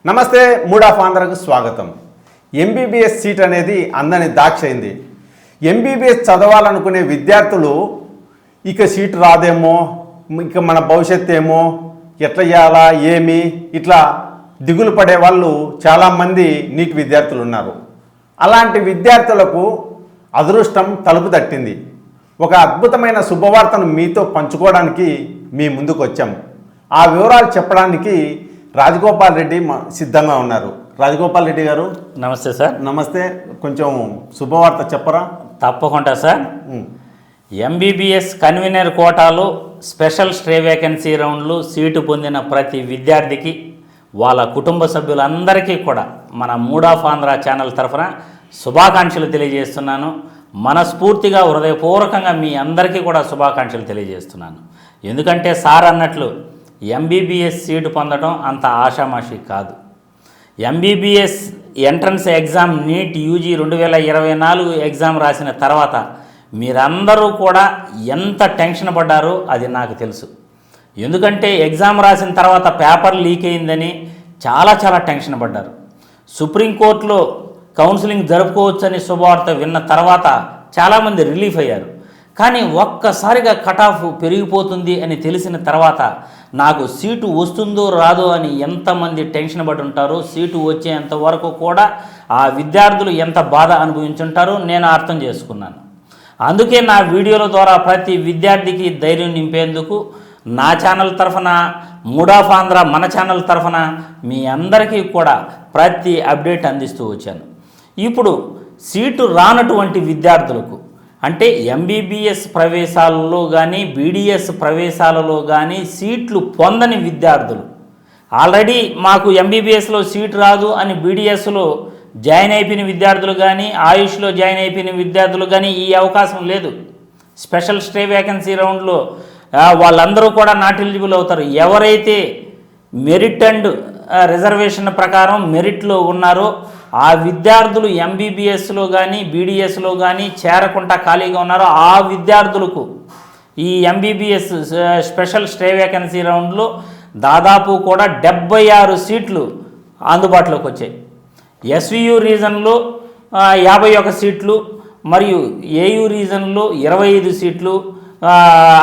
నమస్తే mood of ఆంధ్రకు స్వాగతం. MBBS seat అనేది అందని దాక్షైంది. ఎంబీబీఎస్ చదవాలనుకునే విద్యార్థులు ఇక సీట్ రాదేమో, ఇక మన భవిష్యత్తు ఏమో, ఎట్లా చేయాలా ఏమి ఇట్లా దిగులు పడే వాళ్ళు చాలామంది నీట్ విద్యార్థులు ఉన్నారు. అలాంటి విద్యార్థులకు అదృష్టం తలుపు తట్టింది. ఒక అద్భుతమైన శుభవార్తను మీతో పంచుకోవడానికి మీ ముందుకు వచ్చాం. ఆ వివరాలు చెప్పడానికి రాజగోపాల్ రెడ్డి సిద్ధంగా ఉన్నారు. రాజగోపాల్ రెడ్డి గారు నమస్తే సార్. నమస్తే. కొంచెం శుభవార్త చెప్పరా? తప్పకుండా సార్. ఎంబీబీఎస్ కన్వీనర్ కోటాలో స్పెషల్ స్టే వేకెన్సీ రౌండ్లు సీటు పొందిన ప్రతి విద్యార్థికి వాళ్ళ కుటుంబ సభ్యులందరికీ కూడా మన మూడ్ ఆఫ్ ఆంధ్ర ఛానల్ తరఫున శుభాకాంక్షలు తెలియజేస్తున్నాను. మనస్ఫూర్తిగా హృదయపూర్వకంగా మీ అందరికీ కూడా శుభాకాంక్షలు తెలియజేస్తున్నాను. ఎందుకంటే సార్ అన్నట్లు ఎంబీబీఎస్ సీటు పొందడం అంత ఆషామాషి కాదు. MBBS entrance exam NEET UG 2024 exam రాసిన తర్వాత మీరందరూ కూడా ఎంత టెన్షన్ పడ్డారో అది నాకు తెలుసు. ఎందుకంటే ఎగ్జామ్ రాసిన తర్వాత పేపర్ లీక్ అయిందని చాలా టెన్షన్ పడ్డారు. సుప్రీంకోర్టులో కౌన్సిలింగ్ జరుపుకోవచ్చని శుభవార్త విన్న తర్వాత చాలామంది రిలీఫ్ అయ్యారు. కానీ ఒక్కసారిగా కట్ ఆఫ్ పెరిగిపోతుంది అని తెలిసిన తర్వాత నాకు సీటు వస్తుందో రాదో అని ఎంతమంది టెన్షన్ పడి ఉంటారో, సీటు వచ్చేంత వరకు కూడా ఆ విద్యార్థులు ఎంత బాధ అనుభవించుంటారో నేను అర్థం చేసుకున్నాను. అందుకే నా వీడియోల ద్వారా ప్రతి విద్యార్థికి ధైర్యం నింపేందుకు నా ఛానల్ తరఫున, మూడ్ ఆఫ్ ఆంధ్ర మన ఛానల్ తరఫున మీ అందరికీ కూడా ప్రతి అప్డేట్ అందిస్తూ వచ్చాను. ఇప్పుడు సీటు రానటువంటి విద్యార్థులకు, అంటే ఎంబీబీఎస్ ప్రవేశాలలో కానీ బీడీఎస్ ప్రవేశాలలో కానీ సీట్లు పొందని విద్యార్థులు, ఆల్రెడీ మాకు ఎంబీబీఎస్లో సీట్ రాదు అని బీడీఎస్లో జాయిన్ అయిపోయిన విద్యార్థులు కానీ, ఆయుష్లో జాయిన్ అయిపోయిన విద్యార్థులు కానీ ఈ అవకాశం లేదు. స్పెషల్ స్టే వేకెన్సీ రౌండ్లో వాళ్ళందరూ కూడా నాట్ ఎలిజిబుల్ అవుతారు. ఎవరైతే మెరిట్ అండ్ రిజర్వేషన్ ప్రకారం మెరిట్లో ఉన్నారో ఆ విద్యార్థులు ఎంబీబీఎస్లో కానీ బీడీఎస్లో కానీ చేరకుండా ఖాళీగా ఉన్నారో ఆ విద్యార్థులకు ఈ ఎంబీబీఎస్ స్పెషల్ స్టే వేకెన్సీ రౌండ్లో దాదాపు కూడా 76 సీట్లు అందుబాటులోకి వచ్చాయి. ఎస్వియు రీజన్లో 51 సీట్లు మరియు ఏయు రీజన్లో 25 సీట్లు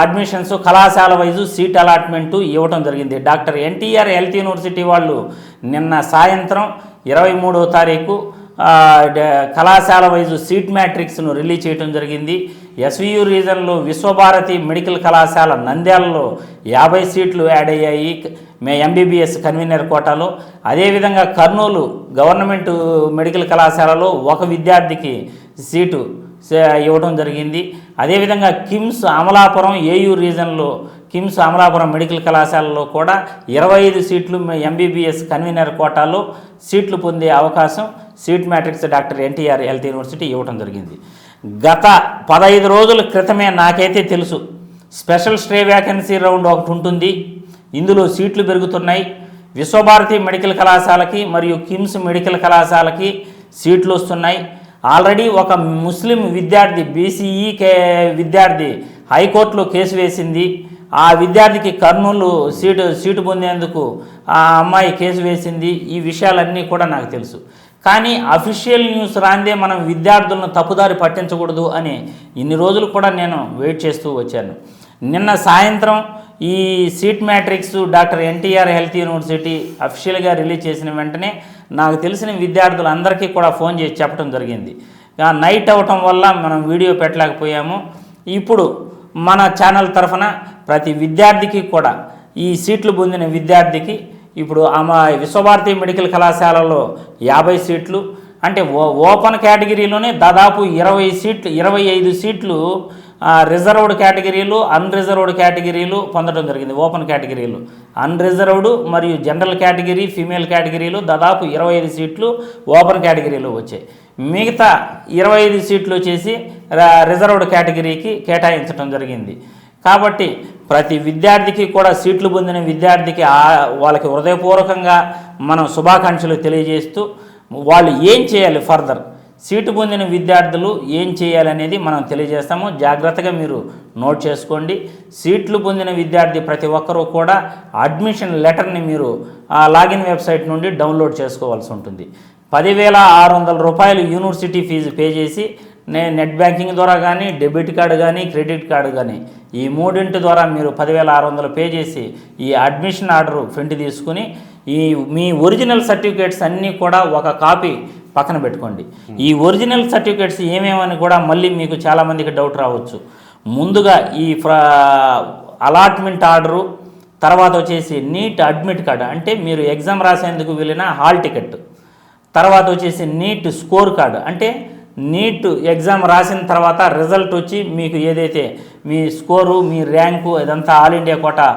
అడ్మిషన్స్ కళాశాల వైజు సీట్ అలాట్మెంటు ఇవ్వటం జరిగింది. డాక్టర్ ఎన్టీఆర్ హెల్త్ యూనివర్సిటీ వాళ్ళు నిన్న సాయంత్రం 23వ తారీఖు కళాశాల వైజు సీట్ మ్యాట్రిక్స్ను రిలీజ్ చేయడం జరిగింది. ఎస్వియు రీజన్లో విశ్వభారతి మెడికల్ కళాశాల నంద్యాలలో 50 సీట్లు యాడ్ అయ్యాయి ఎంబీబీఎస్ కన్వీనర్ కోటాలో. అదేవిధంగా కర్నూలు గవర్నమెంట్ మెడికల్ కళాశాలలో ఒక విద్యార్థికి సీటు ఇవ్వడం జరిగింది. అదేవిధంగా కిమ్స్ అమలాపురం ఏయు రీజన్లో కిమ్స్ అమలాపురం మెడికల్ కళాశాలలో కూడా 25 సీట్లు ఎంబీబీఎస్ కన్వీనర్ కోటాలో సీట్లు పొందే అవకాశం seat matrix doctor NTR health university ఇవ్వడం జరిగింది. గత 15 రోజుల క్రితమే నాకైతే తెలుసు స్పెషల్ స్టే వేకెన్సీ రౌండ్ ఒకటి ఉంటుంది, ఇందులో సీట్లు పెరుగుతున్నాయి. విశ్వభారతి మెడికల్ కళాశాలకి మరియు కిమ్స్ మెడికల్ కళాశాలకి సీట్లు వస్తున్నాయి. ఆల్రెడీ ఒక ముస్లిం విద్యార్థి బీసీఈ విద్యార్థి హైకోర్టులో కేసు వేసింది. ఆ విద్యార్థికి కర్నూలు సీటు పొందేందుకు ఆ అమ్మాయి కేసు వేసింది. ఈ విషయాలన్నీ కూడా నాకు తెలుసు. కానీ అఫీషియల్ న్యూస్ రాందే మనం విద్యార్థులను తప్పుదారి పట్టించకూడదు అని ఇన్ని రోజులు కూడా నేను వెయిట్ చేస్తూ వచ్చాను. నిన్న సాయంత్రం ఈ seat matrix doctor NTR health university అఫీషియల్గా రిలీజ్ చేసిన వెంటనే నాకు తెలిసిన విద్యార్థులందరికీ కూడా ఫోన్ చేసి చెప్పడం జరిగింది. నైట్ అవ్వటం వల్ల మనం వీడియో పెట్టలేకపోయాము. ఇప్పుడు మన ఛానల్ తరఫున ప్రతి విద్యార్థికి కూడా ఈ సీట్లు పొందిన విద్యార్థికి ఇప్పుడు విశ్వభారతి మెడికల్ కళాశాలలో 50 సీట్లు, అంటే ఓపెన్ కేటగిరీలోనే దాదాపు 25 సీట్లు రిజర్వ్డ్ కేటగిరీలు, అన్రిజర్వ్డ్ కేటగిరీలు పొందడం జరిగింది. ఓపెన్ కేటగిరీలు అన్రిజర్వ్డ్ మరియు జనరల్ కేటగిరీ ఫీమేల్ కేటగిరీలు దాదాపు 25 సీట్లు ఓపెన్ కేటగిరీలో వచ్చాయి. మిగతా 25 సీట్లు వచ్చేసి రిజర్వ్డ్ కేటగిరీకి కేటాయించడం జరిగింది. కాబట్టి ప్రతి విద్యార్థికి కూడా సీట్లు పొందిన విద్యార్థికి వాళ్ళకి హృదయపూర్వకంగా మనం శుభాకాంక్షలు తెలియజేస్తూ వాళ్ళు ఏం చేయాలి ఫర్దర్ సీటు పొందిన విద్యార్థులు ఏం చేయాలనేది మనం తెలియజేస్తాము. జాగ్రత్తగా మీరు నోట్ చేసుకోండి. సీట్లు పొందిన విద్యార్థి ప్రతి ఒక్కరూ కూడా అడ్మిషన్ లెటర్ని మీరు ఆ లాగిన్ వెబ్సైట్ నుండి డౌన్లోడ్ చేసుకోవాల్సి ఉంటుంది. 10,600 రూపాయలు యూనివర్సిటీ ఫీజు పే చేసి నెట్ బ్యాంకింగ్ ద్వారా కానీ, డెబిట్ కార్డు కానీ, క్రెడిట్ కార్డు కానీ ఈ మూడింటి ద్వారా మీరు 10,600 పే చేసి ఈ అడ్మిషన్ ఆర్డర్ ప్రింట్ తీసుకుని మీ ఒరిజినల్ సర్టిఫికేట్స్ అన్నీ కూడా ఒక కాపీ పక్కన పెట్టుకోండి. ఈ ఒరిజినల్ సర్టిఫికేట్స్ ఏమేమని కూడా మళ్ళీ మీకు చాలామందికి డౌట్ రావచ్చు. ముందుగా ఈ అలాట్మెంట్ ఆర్డరు, తర్వాత వచ్చేసి నీట్ అడ్మిట్ కార్డు, అంటే మీరు ఎగ్జామ్ రాసేందుకు వెళ్ళిన హాల్ టికెట్, తర్వాత వచ్చేసి నీట్ స్కోర్ కార్డు, అంటే నీట్ ఎగ్జామ్ రాసిన తర్వాత రిజల్ట్ వచ్చి మీకు ఏదైతే మీ స్కోరు, మీ ర్యాంకు, ఇదంతా ఆల్ ఇండియా కోటా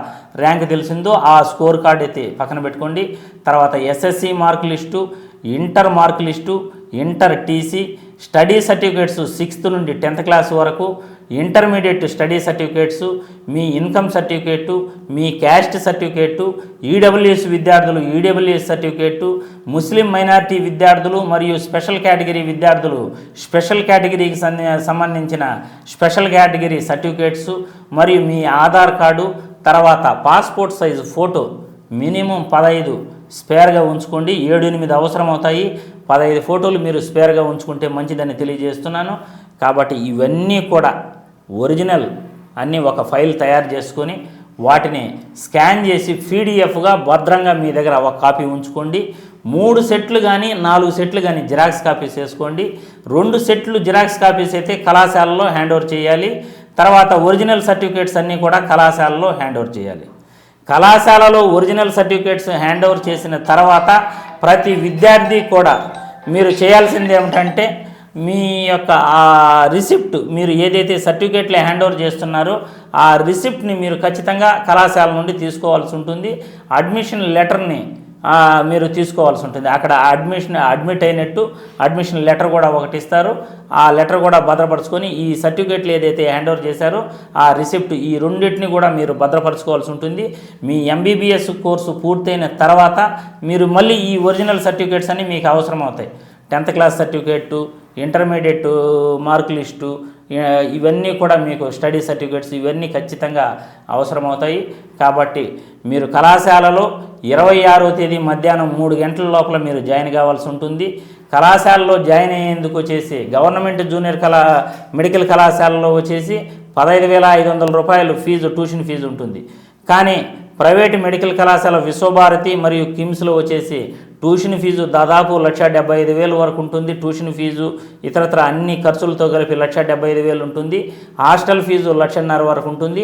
ర్యాంక్ తెలిసిందో ఆ స్కోర్ కార్డ్ అయితే పక్కన పెట్టుకోండి. తర్వాత SSC mark list, inter mark list, inter TC, study certificates 6th నుండి 10th క్లాస్ వరకు, ఇంటర్మీడియట్ స్టడీ సర్టిఫికేట్స్, మీ ఇన్కమ్ సర్టిఫికేటు, మీ క్యాస్ట్ సర్టిఫికేటు, ఈడబ్ల్యూఎస్ విద్యార్థులు ఈడబ్ల్యూఎస్ సర్టిఫికేటు, ముస్లిం మైనారిటీ విద్యార్థులు మరియు స్పెషల్ కేటగిరీ విద్యార్థులు స్పెషల్ కేటగిరీకి సంబంధించిన స్పెషల్ కేటగిరీ సర్టిఫికేట్స్, మరియు మీ ఆధార్ కార్డు, తర్వాత పాస్పోర్ట్ సైజు ఫోటో మినిమం 15 స్పేర్గా ఉంచుకోండి. 7-8 అవసరం అవుతాయి. 15 ఫోటోలు మీరు స్పేర్గా ఉంచుకుంటే మంచిదని తెలియజేస్తున్నాను. కాబట్టి ఇవన్నీ కూడా ఒరిజినల్ అన్నీ ఒక ఫైల్ తయారు చేసుకొని వాటిని స్కాన్ చేసి పీడిఎఫ్గా భద్రంగా మీ దగ్గర ఒక కాపీ ఉంచుకోండి. 3 సెట్లు కానీ 4 సెట్లు కానీ జిరాక్స్ కాపీస్ వేసుకోండి. 2 సెట్లు జిరాక్స్ కాపీస్ అయితే కళాశాలలో హ్యాండ్ ఓవర్ చేయాలి. తర్వాత ఒరిజినల్ సర్టిఫికేట్స్ అన్నీ కూడా కళాశాలలో హ్యాండ్ ఓవర్ చేయాలి. కళాశాలలో ఒరిజినల్ సర్టిఫికేట్స్ హ్యాండ్ ఓవర్ చేసిన తర్వాత ప్రతి విద్యార్థి కూడా మీరు చేయాల్సింది ఏమిటంటే మీ యొక్క ఆ రిసిప్ట్, మీరు ఏదైతే సర్టిఫికేట్లు హ్యాండ్ ఓవర్ చేస్తున్నారో ఆ రిసిప్ట్ని మీరు ఖచ్చితంగా కళాశాల నుండి తీసుకోవాల్సి ఉంటుంది. అడ్మిషన్ లెటర్ని మీరు తీసుకోవాల్సి ఉంటుంది. అక్కడ అడ్మిట్ అయినట్టు అడ్మిషన్ లెటర్ కూడా ఒకటి ఇస్తారు. ఆ లెటర్ కూడా భద్రపరచుకొని ఈ సర్టిఫికేట్లు ఏదైతే హ్యాండ్ ఓవర్ చేశారో ఆ రిసిప్ట్, ఈ రెండింటిని కూడా మీరు భద్రపరచుకోవాల్సి ఉంటుంది. మీ ఎంబీబీఎస్ కోర్సు పూర్తయిన తర్వాత మీరు మళ్ళీ ఈ ఒరిజినల్ సర్టిఫికేట్స్ అన్నీ మీకు అవసరం అవుతాయి. 10th class certificate, intermediate mark list, ఇవన్నీ కూడా మీకు స్టడీ సర్టిఫికేట్స్ ఇవన్నీ ఖచ్చితంగా అవసరమవుతాయి. కాబట్టి మీరు కళాశాలలో 26వ తేదీ మధ్యాహ్నం 3 గంటల లోపల మీరు జాయిన్ కావాల్సి ఉంటుంది. కళాశాలలో జాయిన్ అయ్యేందుకు వచ్చేసి గవర్నమెంట్ జూనియర్ మెడికల్ కళాశాలలో వచ్చేసి 15,500 రూపాయలు ఫీజు, ట్యూషన్ ఫీజు ఉంటుంది. కానీ ప్రైవేటు మెడికల్ కళాశాల విశ్వభారతి మరియు కిమ్స్లో వచ్చేసి ట్యూషన్ ఫీజు దాదాపు 1,75,000 వరకు ఉంటుంది. ట్యూషన్ ఫీజు ఇతరత్ర అన్ని ఖర్చులతో కలిపి 1,75,000 ఉంటుంది. హాస్టల్ ఫీజు 1,50,000 వరకు ఉంటుంది.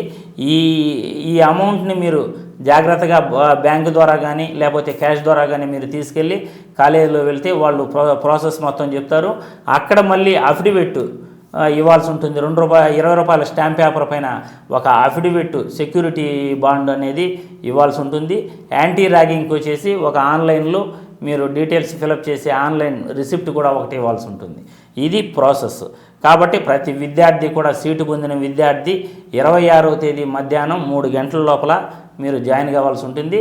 ఈ అమౌంట్ని మీరు జాగ్రత్తగా బ్యాంకు ద్వారా కానీ లేకపోతే క్యాష్ ద్వారా కానీ మీరు తీసుకెళ్ళి కాలేజీలో వెళ్తే వాళ్ళు ప్రాసెస్ మొత్తం చెప్తారు. అక్కడ మళ్ళీ అఫిడవిట్ ఇవ్వాల్సి ఉంటుంది. ₹20 స్టాంప్ పేపర్ పైన ఒక అఫిడవిట్ సెక్యూరిటీ బాండ్ అనేది ఇవ్వాల్సి ఉంటుంది. యాంటీ ర్యాగింగ్కి వచ్చేసి ఒక ఆన్లైన్లో మీరు డీటెయిల్స్ ఫిలప్ చేసి ఆన్లైన్ రిసిప్ట్ కూడా ఒకటి ఇవ్వాల్సి ఉంటుంది. ఇది ప్రాసెస్. కాబట్టి ప్రతి విద్యార్థి కూడా సీటు పొందిన విద్యార్థి 26వ తేదీ మధ్యాహ్నం 3 గంటల లోపల మీరు జాయిన్ కావాల్సి ఉంటుంది.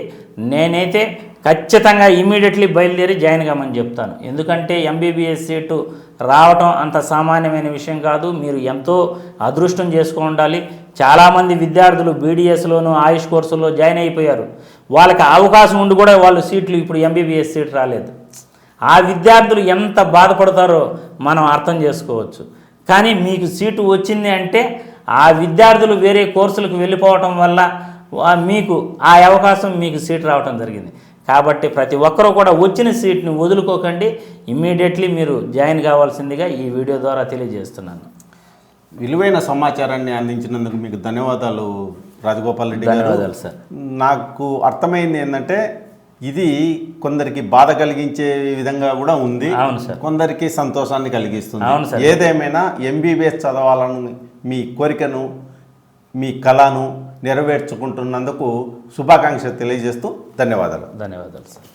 నేనైతే ఖచ్చితంగా ఇమీడియట్లీ బయలుదేరి జాయిన్ కామని చెప్తాను. ఎందుకంటే ఎంబీబీఎస్ సీటు రావటం అంత సామాన్యమైన విషయం కాదు. మీరు ఎంతో అదృష్టం చేసుకుని ఉండాలి. చాలామంది విద్యార్థులు బీడీఎస్లోను ఆయుష్ కోర్సుల్లో జాయిన్ అయిపోయారు. వాళ్ళకి అవకాశం ఉండి కూడా వాళ్ళు సీట్లు ఇప్పుడు ఎంబీబీఎస్ సీట్ రాలేదు. ఆ విద్యార్థులు ఎంత బాధపడతారో మనం అర్థం చేసుకోవచ్చు. కానీ మీకు సీటు వచ్చింది అంటే ఆ విద్యార్థులు వేరే కోర్సులకు వెళ్ళిపోవటం వల్ల మీకు ఆ అవకాశం మీకు సీట్ రావటం జరిగింది. కాబట్టి ప్రతి ఒక్కరూ కూడా వచ్చిన సీట్ని వదులుకోకండి. ఇమ్మీడియట్లీ మీరు జాయిన్ కావాల్సిందిగా ఈ వీడియో ద్వారా తెలియజేస్తున్నాను. విలువైన సమాచారాన్ని అందించినందుకు మీకు ధన్యవాదాలు రాజగోపాల్ రెడ్డి గారు. ధన్యవాదాలు సార్. నాకు అర్థమైంది ఏంటంటే ఇది కొందరికి బాధ కలిగించే విధంగా కూడా ఉంది. అవును సార్. కొందరికి సంతోషాన్ని కలిగిస్తుంది. అవును సార్. ఏదేమైనా ఎంబీబీఎస్ చదవాలని మీ కోరికను, మీ కళను నెరవేర్చుకుంటున్నందుకు శుభాకాంక్షలు తెలియజేస్తూ ధన్యవాదాలు. ధన్యవాదాలు సార్.